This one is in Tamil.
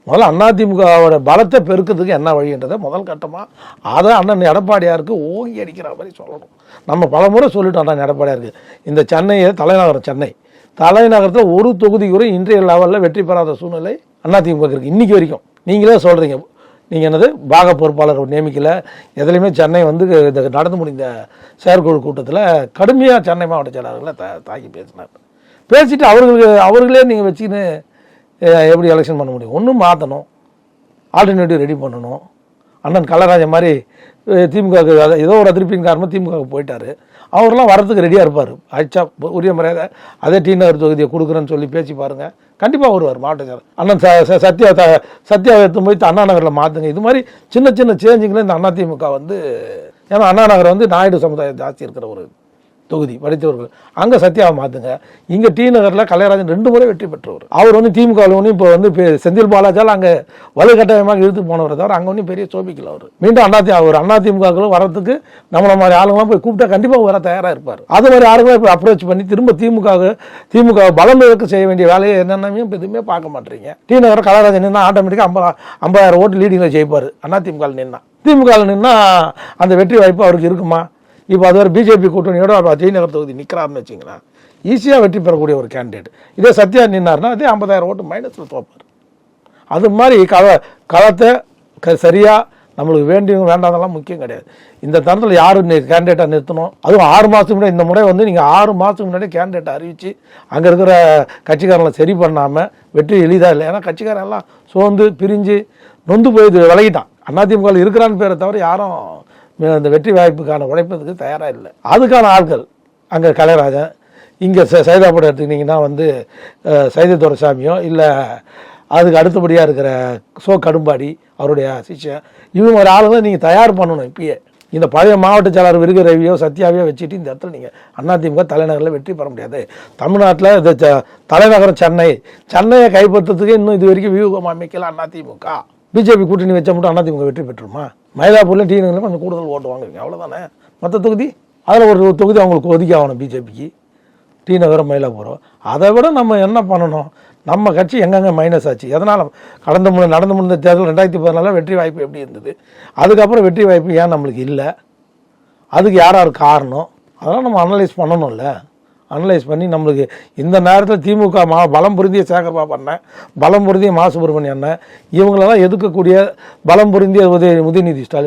முதல்ல அதிமுகவோட பலத்தை பெருக்கிறதுக்கு என்ன வழின்றதை முதல் கட்டமாக அதை அண்ணன் எடப்பாடியாருக்கு ஓங்கி அடிக்கிற மாதிரி சொல்லணும். நம்ம பல முறை சொல்லிட்டோம் அண்ணன் எடப்பாடியாருக்கு. இந்த சென்னையை தலைநகரம் சென்னை தலைநகரத்தில் ஒரு தொகுதி கூட இன்றைய லெவலில் வெற்றி பெறாத சூழ்நிலை அதிமுக இருக்குது இன்றைக்கி வரைக்கும். நீங்களே சொல்கிறீங்க, நீங்கள் என்னது பாக பொறுப்பாளர் நியமிக்கல, எதுலையுமே சென்னை வந்து இந்த நடந்து முடிந்த செயற்குழு கூட்டத்தில் கடுமையாக சென்னை மாவட்ட செயலாளர்களை தாக்கி பேசினார். பேசிட்டு அவர்களே நீங்கள் வச்சுக்கின்னு எப்படி எலெக்ஷன் பண்ண முடியும்? ஒன்றும் மாற்றணும், ஆல்டர்னேட்டிவ் ரெடி பண்ணணும். அண்ணன் கலைராஜன் மாதிரி திமுகவுக்கு ஏதோ ஒரு அதிருப்தியின் காரணமாக திமுகவுக்கு போயிட்டார். அவரெல்லாம் வரத்துக்கு ரெடியாக இருப்பார். ஆச்சா உரிய மரியாதை அதே டி நகர் தொகுதியை கொடுக்குறேன்னு சொல்லி பேசி பாருங்கள், கண்டிப்பாக வருவார் மாவட்ட செயலர். அண்ணன் சத்யாவை எடுத்து போய் அண்ணா நகரில் மாற்றுங்க. இது மாதிரி சின்ன சின்ன சேஞ்சிங்கில் இந்த அதிமுக வந்து, ஏன்னா அண்ணா நகர் வந்து நாயுடு சமுதாயம் ஜாஸ்தி இருக்கிற ஒரு தொகுதி, படித்தவர்கள். அங்கே சத்யாவை மாற்றுங்க. இங்கே டி நகரில் கலைராஜன் 2 முறை வெற்றி பெற்றவர். அவர் வந்து திமுகவில் ஒன்றும் இப்போ வந்து செந்தில் பாலாஜால் அங்கே வலுக்கட்டாயமாக இழுத்து போனவரை தவிர அங்கே ஒன்றும் பெரிய சோபிக்கல. அவர் மீண்டும் அதிமுகவுக்கு வரத்துக்கு நம்மள மாதிரி ஆளுங்களாம் போய் கூப்பிட்டா கண்டிப்பாக வர தயாராக இருப்பார். அது மாதிரி ஆளுங்களை போய் அப்ரோச் பண்ணி திரும்ப திமுக பலம் இழக்க செய்ய வேண்டிய வேலையை என்னென்னமே இப்போ எதுவுமே பார்க்க மாட்டேறீங்க. டி நகர் கலைராஜன் நின்னா ஆட்டோமேட்டிக்காக 50,000 ஓட்டு லீடிங்கில் ஜெயிப்பார். அதிமுகவில் நின்னா, திமுகவில் நின்னா அந்த வெற்றி வாய்ப்பு அவருக்கு இருக்குமா? இப்போ அது ஒரு பிஜேபி கூட்டணியோட டி நகர் தொகுதி நிற்கிறாருன்னு வச்சிங்கன்னா ஈஸியாக வெற்றி பெறக்கூடிய ஒரு கேண்டிடேட். இதே சத்யா நின்னார்னா அதே 50,000 ஓட்டு மைனஸில் தோப்பார். அது மாதிரி களத்தை சரியாக நம்மளுக்கு வேண்டியவங்க வேண்டாதெல்லாம் முக்கியம் கிடையாது. இந்த தரத்தில் யார் கேண்டிடேட்டாக நிறுத்தணும், அதுவும் 6 மாதத்துக்கு முன்னாடி. இந்த முறை வந்து நீங்கள் 6 மாதத்துக்கு முன்னாடி கேண்டிடேட்டை அறிவித்து அங்கே இருக்கிற கட்சிக்காரங்களை சரி பண்ணாமல் வெற்றி எளிதாக இல்லை. ஏன்னா கட்சிக்காரன் எல்லாம் சோர்ந்து பிரிஞ்சு நொந்து போய் வழங்கிட்டான். அதிமுக இருக்கிறான்னு பேரை தவிர யாரும் அந்த வெற்றி வாய்ப்புக்கான உழைப்பதுக்கு தயாராக இல்லை. அதுக்கான ஆட்கள் அங்கே கலைராஜன், இங்கே சைதாப்பூர் எடுத்துக்கிட்டிங்கன்னா வந்து சைத துரைசாமியோ இல்லை அதுக்கு அடுத்தபடியாக இருக்கிற கடும்பாடி அவருடைய சிஷ்யன், இவங்க ஒரு ஆளுங்களை நீங்கள் தயார் பண்ணணும். இப்பயே இந்த பழைய மாவட்ட செயலாளர் விருக ரவியோ சத்யாவையோ வச்சுட்டு இந்த இடத்துல நீங்கள் அதிமுக தலைநகரில் வெற்றி பெற முடியாது. தமிழ்நாட்டில் இந்த தலைநகரம் சென்னையை கைப்பற்றுறதுக்கு இன்னும் இது வரைக்கும் வியூகம் அமைக்கல அதிமுக. பிஜேபி கூட்டணி வச்சா மட்டும் அதிமுக வெற்றி பெற்றுமா? மயிலாப்பூர்ல டி நகரில் கொஞ்சம் கூடுதல் ஓட்டு வாங்குறீங்க, அவ்வளோதானே. மற்ற தொகுதி அதில் ஒரு தொகுதி அவங்களுக்கு ஒதுக்கி ஆகணும் பிஜேபிக்கு, டி நகரம் மயிலாப்பூரம். அதை விட நம்ம என்ன பண்ணணும், நம்ம கட்சி எங்கெங்கே மைனஸ் ஆச்சு, எதனால் நடந்து முடிந்த தேர்தல் 2014 வெற்றி வாய்ப்பு எப்படி இருந்தது, அதுக்கப்புறம் வெற்றி வாய்ப்பு ஏன் நம்மளுக்கு இல்லை, அதுக்கு யார் காரணம், அதெல்லாம் நம்ம அனலைஸ் பண்ணணும்ல. அனலைஸ் பண்ணி நம்மளுக்கு இந்த நேரத்தில் திமுக பலம் பொருந்திய சேகர்பாபு அண்ணன், பலம் பொருந்திய மா சுப்பிரமணியன் அண்ணன், இவங்களெல்லாம் எதுக்கக்கூடிய பலம் பொருந்திய உதயநிதி ஸ்டாலின்